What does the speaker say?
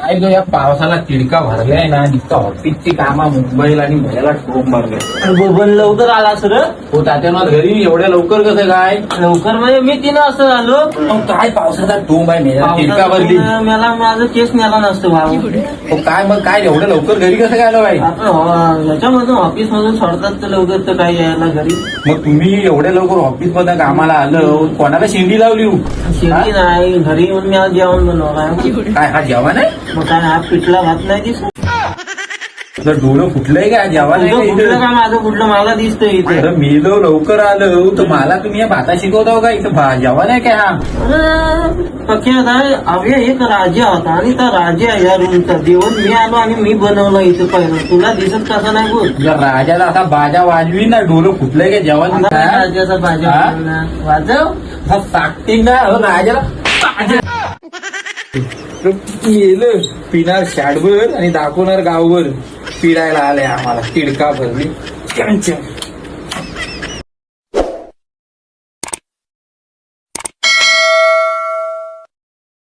काय जो या पावसाला तिडका भरलाय ना, नुसतं ऑफिसची कामा मुंबईला आणि भयाला टोक मारलाय. बबन लवकर आला सर. हो तात्यानं घरी एवढ्या लवकर कसं काय? लवकर म्हणजे मी 3 वाजता आलो. मग काय पावसाचा टोंब आहे, मेला तिडका भरली. मला माझं केस नेला नसतं भाऊ. हो काय मग काय एवढ्या लवकर घरी कसं काय आलं बाई? आता याच्यामधून ऑफिस मधून सोडतात तर लवकर तर काय यायला घरी. मग तुम्ही एवढ्या लवकर ऑफिस मध्ये कामाला आलं, कोणाला शेंडी लावली हो? शेती नाही, घरी येऊन मी आज जेवण बनवलं. काय हा जेवण आहे? मग काय हा पिठला भात नाही दिसत. तुझं डोळं फुटलंय का? जेवण आहे का कुठलं इथं? का माझं कुठलं मला दिसतंय इथे. अरे मेलो लवकर आलो तर मला तुम्ही या भाता शिकवता का? इथं जेवण आहे काय हा? पक्यात आहे. अभ्या एक राजा होता आणि त्या राजा या रूमचा जेवण मी आलो आणि मी बनवलं इथं पहिलं. तुला दिसत कसं नाही बोल. तुझ्या राजाला असा बाजा वाजवी ना, डोळं फुटलंय का जेवण? आता राजाचा बाजा हा? वाजव. हा साकटिंग ना हो राजाला गेलं पिणार शाडभर आणि दाखवणार गावभर. पिडायला आलंय आम्हाला तिडका भरली.